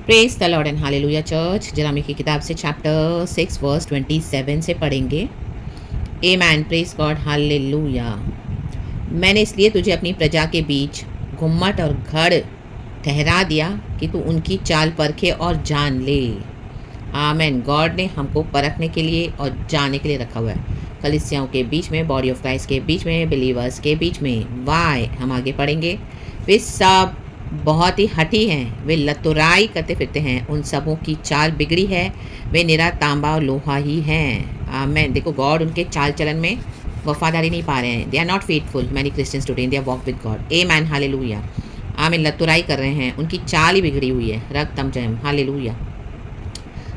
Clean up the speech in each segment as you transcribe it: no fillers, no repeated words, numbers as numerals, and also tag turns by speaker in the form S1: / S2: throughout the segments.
S1: Praise the lord and hallelujah church. Jeremiah की किताब से चैप्टर 6 वर्स 27 से पढ़ेंगे। Amen, praise God, hallelujah. मैंने इसलिए तुझे अपनी प्रजा के बीच घुम्मट और घड़ ठहरा दिया कि तू उनकी चाल परखे और जान ले। आमेन। गॉड ने हमको परखने के लिए और जानने के लिए रखा हुआ है, कलीसियाओं के बीच में, बॉडी ऑफ क्राइस्ट के बीच में, बिलीवर्स के बीच में। वाई हम आगे पढ़ेंगे। वे सब बहुत ही हठी हैं, वे लतुराई करते फिरते हैं, उन सबों की चाल बिगड़ी है, वे निरा तांबा और लोहा ही हैं। आमेन। देखो, गॉड उनके चाल चलन में वफादारी नहीं पा रहे हैं। They are not faithful. Many Christians today they are walk with God. Amen, hallelujah. Amen. लतुराई कर रहे हैं, उनकी चाल ही बिगड़ी हुई है। रक्तम जयम, हालेलुया।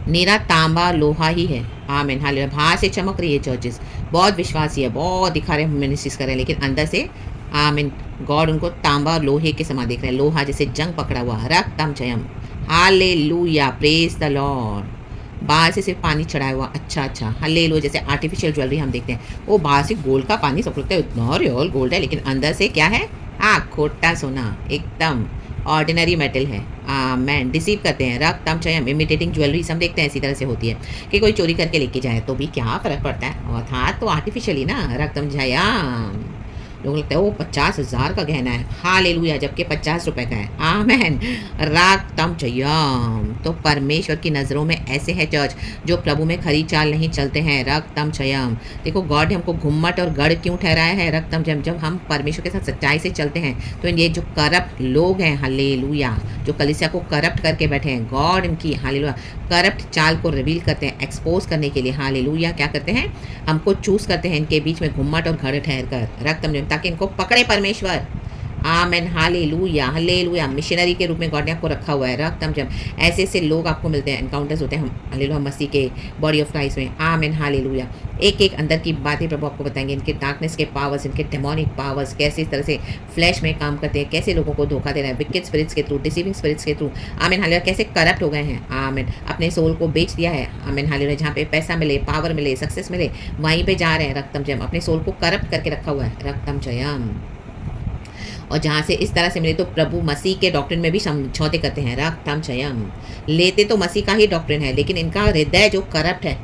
S1: नीरा तांबा लोहा ही है। आमीन, हालेलुया। बाहर से चमक रही है चर्चेस, बहुत विश्वासी है, बहुत दिखा रहे हैं, मिनिस्ट्रीज कर रहे हैं, लेकिन अंदर से आमीन गॉड उनको तांबा और लोहे के समान देख रहे हैं। लोहा जैसे जंग पकड़ा हुआ। रक्तम जयम, हालेलुया, प्रेज द लॉर्ड। बाहर से सिर्फ पानी चढ़ाया हुआ, अच्छा हालेलुया। जैसे आर्टिफिशियल ज्वेलरी हम देखते हैं, वो बाहर से गोल्ड का पानी सब लगता है इतना रियल गोल्ड है, लेकिन अंदर से क्या है? खोटा सोना, एकदम ऑर्डिनरी मेटल है। मैन डिसीव करते हैं। रक्तम चयम, इमिटेटिंग ज्वेलरी हम देखते हैं इसी तरह से होती है कि कोई चोरी करके लेके जाए तो भी क्या फ़र्क पड़ता है, और था तो आर्टिफिशियली ना। रक्तम जयम, लोगों लगता है वो 50,000 का गहना है, हालेलुया, जबकि 50 रुपए का है। आमेन। रागतम चयम। तो परमेश्वर की नज़रों में ऐसे है चर्च जो प्रभु में खरी चाल नहीं चलते हैं। रक्तम चयम। देखो, गॉड हमको घुम्मट और गढ़ क्यों ठहराया है? रक्तम जयम। जब हम परमेश्वर के साथ सच्चाई से चलते हैं तो ये जो करप्ट लोग हैं, हालेलुया, जो कलीसिया को करप्ट करके बैठे हैं, गॉड इनकी हालेलुया करप्ट चाल को रिवील करते हैं, एक्सपोज करने के लिए। हालेलुया क्या करते हैं? हमको चूज करते हैं इनके बीच में घुम्मट और घड़ ठहर कर। रक्तम जयम, ताकि इनको पकड़े परमेश्वर। आमेन, हालेलुया, हालेलुया। मिशनरी के रूप में गॉड ने आपको रखा हुआ है। रक्तम जयम। ऐसे ऐसे लोग आपको मिलते हैं, एनकाउंटर्स होते हैं हम हालेलुया मसीह के बॉडी ऑफ क्राइस्ट में। आमेन, हालेलुया। एक एक अंदर की बातें प्रभु आपको बताएंगे, इनके डार्कनेस के पावर्स, इनके डेमोनिक पावर्स कैसे इस तरह से फ्लैश में काम करते हैं, कैसे लोगों को धोखा दे रहे हैं विकेट स्पिरिट्स के थ्रू, डिसीविंग स्पिरिट्स के थ्रू। आमेन, हालेलुया। कैसे करप्ट हो गए हैं। आमेन। अपने सोल को बेच दिया है। आमेन, हालेलुया। जहाँ पे पैसा मिले, पावर मिले, सक्सेस मिले, वहीं पे जा रहे हैं। रक्तम जयम। अपने सोल को करप्ट करके रखा हुआ है। रक्तम जयम। और जहाँ से इस तरह से मिले तो प्रभु मसीह के डॉक्ट्रिन में भी समझौते करते हैं। रक्तम चयम। लेते तो मसीह का ही डॉक्ट्रिन है, लेकिन इनका हृदय जो करप्ट है,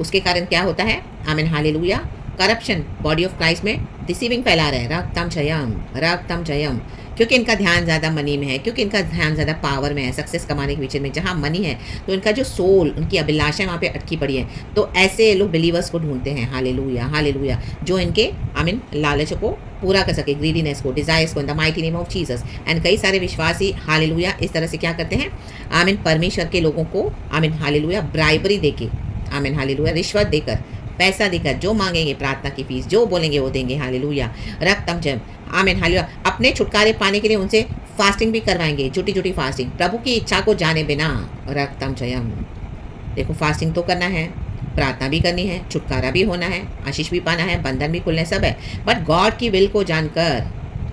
S1: उसके कारण क्या होता है? आमीन, hallelujah. Corruption body of Christ में डिसीविंग फैला रहे हैं। रक्तम चयम, रक्तम चयम। क्योंकि इनका ध्यान ज़्यादा मनी में है, क्योंकि इनका ध्यान ज़्यादा पावर में है, सक्सेस कमाने के पीछे में। जहाँ मनी है तो इनका जो सोल, उनकी अभिलाषा वहाँ पे अटकी पड़ी है। तो ऐसे लोग बिलीवर्स को ढूंढते हैं। Hallelujah, hallelujah. जो इनके आमीन लालच को पूरा कर सके, ग्रीडीनेस को, डिजायर्स को, इन the mighty name of Jesus. And कई सारे विश्वासी हालेलुया इस तरह से क्या करते हैं? आमीन, परमेश्वर के लोगों को आमीन हालेलुया ब्राइबरी देके, आमीन हालेलुया रिश्वत देकर, पैसा देकर, जो मांगेंगे प्रार्थना की फीस, जो बोलेंगे वो देंगे। हालेलुया। रक्तम जयम। आमीन, हालेलुया। अपने छुटकारे पाने के लिए उनसे फास्टिंग भी करवाएंगे, झूठी झूठी फास्टिंग, प्रभु की इच्छा को जाने बिना। रक्तम जयम। देखो, फास्टिंग तो करना है, प्रार्थना भी करनी है, छुटकारा भी होना है, आशीष भी पाना है, बंधन भी खुलने, सब है, बट गॉड की विल को जानकर,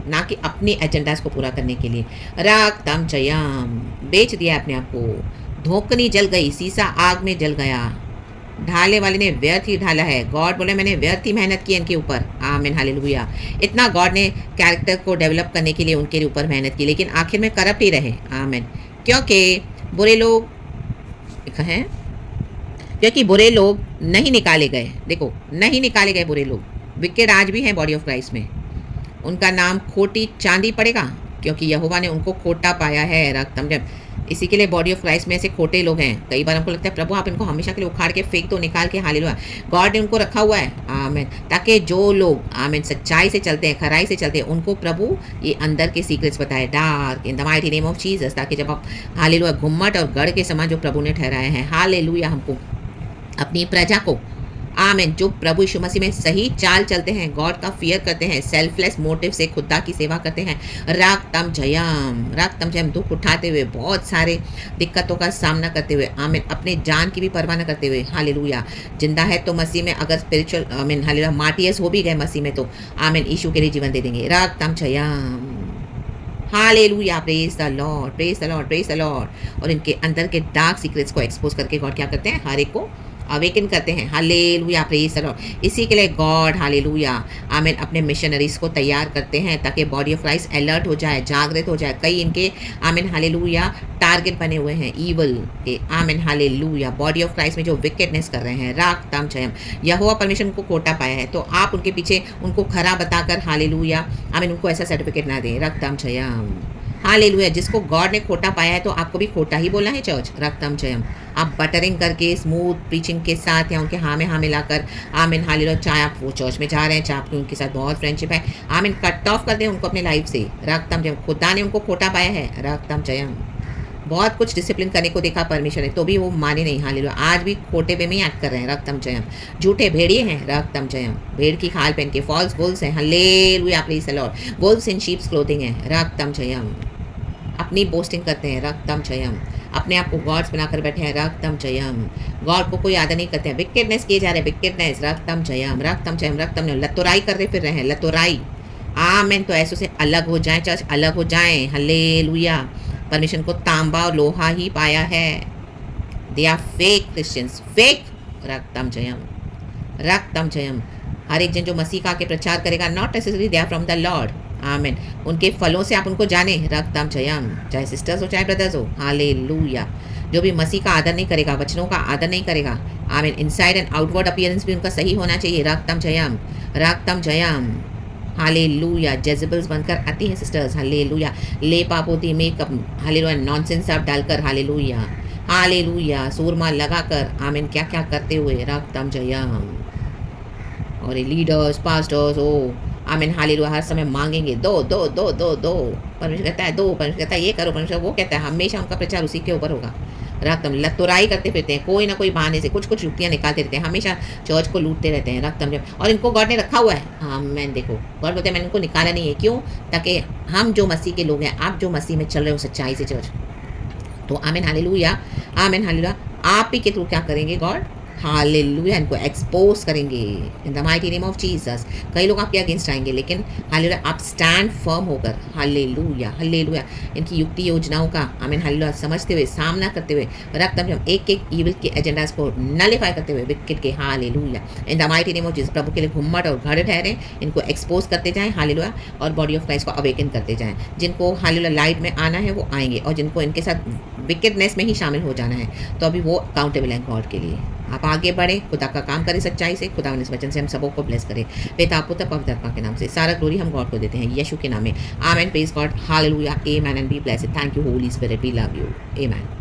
S1: ना कि अपनी एजेंडाज को पूरा करने के लिए। रक्तम जयम। बेच दिया अपने आप को। धोकनी जल गई, शीशा आग में जल गया। ढाले वाले ने व्यर्थ ही ढाला है। गॉड बोले मैंने व्यर्थ ही मेहनत की इनके ऊपर। आमीन, हालेलुया। इतना गॉड ने कैरेक्टर को डेवलप करने के लिए उनके ऊपर मेहनत की, लेकिन आखिर में करप्ट ही रहे। आमीन। क्योंकि बुरे लोग हैं, क्योंकि बुरे लोग नहीं निकाले गए। देखो, नहीं निकाले गए बुरे लोग। विकेट आज भी हैं बॉडी ऑफ क्राइस्ट में। उनका नाम खोटी चांदी पड़ेगा, क्योंकि यहोवा ने उनको खोटा पाया है। रक्तम जब इसी के लिए बॉडी ऑफ क्राइस्ट में ऐसे खोटे लोग हैं। कई बार हमको लगता है प्रभु आप इनको हमेशा के लिए उखाड़ के फेंक दो, निकाल के। हालेलुया। गॉड ने उनको रखा हुआ है। आमीन। ताकि जो लोग आमीन सच्चाई से चलते हैं, खराई से चलते हैं, उनको प्रभु ये अंदर के सीक्रेट्स बताए, dark in the mighty name of Jesus, ताकि जब आप हालेलुया घुम्मट और गढ़ के समान जो प्रभु ने ठहराए हैं, हालेलुया, हमको अपनी प्रजा को, आमीन, जो प्रभु यीशु मसीह में सही चाल चलते हैं, गॉड का फियर करते हैं, सेल्फलेस मोटिव से खुदा की सेवा करते हैं। रक्तम जयम, रक्तम जयम। दुख उठाते हुए, बहुत सारे दिक्कतों का सामना करते हुए, आमीन, अपने जान की भी परवाह न करते हुए। हालेलुया। जिंदा है तो मसीह में, अगर स्पिरिचुअल आमीन हालेलुया मार्टियर्स हो भी गए मसीह में, तो आमीन यीशु के लिए जीवन दे देंगे। रक्तम जयम, hallelujah. Praise the lord, praise the lord, praise the lord. और इनके अंदर के डार्क सीक्रेट्स को एक्सपोज करके गॉड क्या करते हैं? हर एक को अवेकन करते हैं। Hallelujah, praise the lord. इसी के लिए गॉड हालेलुया आमीन अपने मिशनरीज को तैयार करते हैं ताकि बॉडी ऑफ क्राइस्ट अलर्ट हो जाए, जागृत हो जाए। कई इनके आमीन हालेलुया टारगेट बने हुए हैं ईवल के। आमीन हालेलुया बॉडी ऑफ क्राइस्ट में जो विकेडनेस कर रहे हैं, राग ताम जयम, यहोवा परमेश्वर को कोटा पाया है, तो आप उनके पीछे उनको खरा बताकर हालेलुया आमीन उनको ऐसा सर्टिफिकेट ना दें। रक्तम जयम हालेलुया। जिसको गॉड ने खोटा पाया है तो आपको भी खोटा ही बोलना है चर्च। रक्तम जयम। आप बटरिंग करके स्मूथ प्रीचिंग के साथ या उनके हाँ मिलाकर आमीन हालेलुया, चाहे आप वो चर्च में जा रहे हैं, चाहे आपकी उनके साथ बहुत फ्रेंडशिप है, आमीन कट ऑफ कर दें उनको अपने लाइफ से। रक्तम जयम। खुदा ने उनको खोटा पाया है। रक्तम जयम। बहुत कुछ डिसिप्लिन करने को देखा परमेश्वर ने, तो भी वो माने नहीं। हालेलुया। आज भी खोटे वे में ही एक्ट कर रहे हैं। रक्तम जयम। झूठे भेड़िए हैं। रक्तम जयम। भेड़ की खाल पहन के फॉल्स वुल्व्स हैं। Hallelujah, praise the Lord. Wolves in sheeps clothing है। रक्तम जयम। अपनी बोस्टिंग करते हैं। रक्तम जयम। अपने आप को गॉड्स बनाकर बैठे हैं। रक्तम जयम। गॉड को कोई आदर नहीं करते हैं। विकेडनेस किए जा रहे हैं। विकेडनेस। रक्तम जयम। रक्तम जयम। रक्तम जयम। लतुराई कर रहे फिर रहे हैं। लतुराई। आमीन। तो ऐसों से अलग हो जाएं चर्च, अलग हो जाएं। हालेलुया। परमेश्वर को तांबा और लोहा ही पाया है। They are fake Christians. Fake. रक्तम जयम। रक्तम जयम। हर एक जन जो मसीह का आके प्रचार करेगा, not necessary they are from the lord. Amen. उनके फलों से आप उनको जाने। रक्तम जयम। चाहे सिस्टर्स हो चाहे ब्रदर्स हो। हालेलुया। जो भी मसीह का आदर नहीं करेगा, वचनों का आदर नहीं करेगा, आमीन, इनसाइड एंड आउटवर्ड अपीयरेंस भी उनका सही होना चाहिए। रक्तम जयम। रक्तम जयम। हालेलुया। जेजेबल्स बनकर आती हैं सिस्टर्स। हालेलुया। ले पाप होती मेकअप। हालेलुया। नॉनसेंस आप डालकर। हालेलुया। हालेलुया। सूरमा लगाकर आमीन क्या क्या करते हुए। रक्तम जयम। और ये लीडर्स पास्टर्स ओ आमीन हालेलुया हर समय मांगेंगे, दो दो दो दो दो। परमेश्वर कहता है दो, परमेश्वर कहता है ये करो, परमेश्वर वो कहता है। हमेशा उनका प्रचार उसी के ऊपर होगा। रक्तम। लतुराई करते फिरते हैं, कोई ना कोई बहाने से कुछ कुछ युक्तियाँ निकालते रहते हैं, हमेशा चर्च को लूटते रहते हैं। रक्तम जब। और इनको गॉड ने रखा हुआ है। हाँ मैंने देखो गॉड बोलते हैं मैंने इनको निकाला नहीं है। क्यों? ताकि हम जो मसीह के लोग हैं, आप जो मसीह में चल रहे हो सच्चाई से चर्च, तो आमीन हालेलुया। आमीन हालेलुया। आप ही के थ्रू क्या करेंगे गॉड? हालेलुया। इनको एक्सपोज करेंगे इन the mighty name of Jesus. कई लोग आपके अगेंस्ट आएंगे, लेकिन हालेलुया आप स्टैंड फर्म होकर। हालेलुया। हालेलुया। इनकी युक्ति योजनाओं का आमीन हालेलुया समझते हुए, सामना करते हुए, रक्तम जब एक एक ईविल के एजेंडास को नलिफाई करते हुए विकेट के। Hallelujah. In the mighty name of Jesus. प्रभु के लिए घुम्मट और घड़े ठहरे, इनको एक्सपोज करते जाएं। हालेलुया। और बॉडी ऑफ क्राइस्ट को अवेकन करते जाएं। जिनको हालेलुया लाइट में आना है वो आएंगे, और जिनको इनके साथ विकेटनेस में ही शामिल हो जाना है तो अभी वो अकाउंटेबल हैं गॉड के लिए। आप आगे बढ़े, खुदा का काम करें सच्चाई से। खुदा इस वचन से हम सबों को ब्लेस करें। पिता पुत्र पवित्र आत्मा के नाम से सारा ग्लोरी हम गॉड को देते हैं, यीशु के नाम में। Amen. Praise God. Hallelujah. Amen and be blessed. Thank you holy spirit. We love you. Amen.